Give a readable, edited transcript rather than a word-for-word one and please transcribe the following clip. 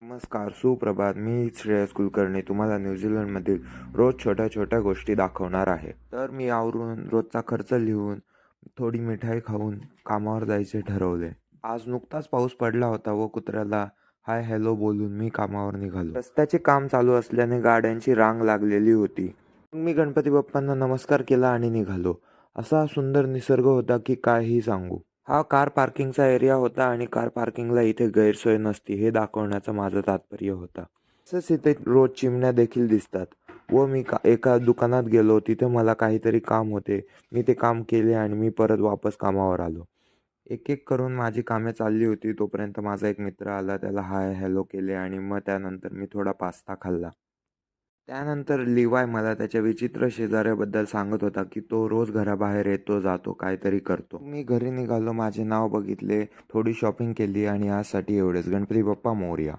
नमस्कार, सुप्रभात. मी श्रेयस कुलकर्णी तुम्हाला न्यूझीलंडमधील रोज छोट्या छोट्या गोष्टी दाखवणार आहे. तर मी आवरून रोजचा खर्च लिहून थोडी मिठाई खाऊन कामावर जायचे ठरवले. आज नुकताच पाऊस पडला होता व कुत्र्याला हाय हॅलो बोलून मी कामावर निघालो. रस्त्याचे काम चालू असल्याने गाड्यांची रांग लागलेली होती. मग मी गणपती बाप्पांना नमस्कार केला आणि निघालो. असा सुंदर निसर्ग होता की काहीही सांगू. हा कार पार्किंगचा एरिया होता आणि कार पार्किंगला इथे गैरसोय नसती हे दाखवण्याचं माझं तात्पर्य होतं. तसंच इथे रोज चिमण्या देखील दिसतात व मी एका दुकानात गेलो. तिथे मला काहीतरी काम होते. मी ते काम केले आणि मी परत वापस कामावर आलो. एक एक करून माझी कामे चालली होती तोपर्यंत माझा एक मित्र आला. त्याला हाय हॅलो केले आणि मग त्यानंतर मी थोडा पास्ता खाल्ला. त्यानंतर लिवाय मला त्याच्या विचित्र शेजाऱ्याबद्दल सांगत होता की तो रोज घराबाहेर येतो जातो काहीतरी करतो. मी घरी निघालो, माझे नाव बघितले, थोडी शॉपिंग केली आणि आजसाठी एवढेच. गणपती बाप्पा मोरया.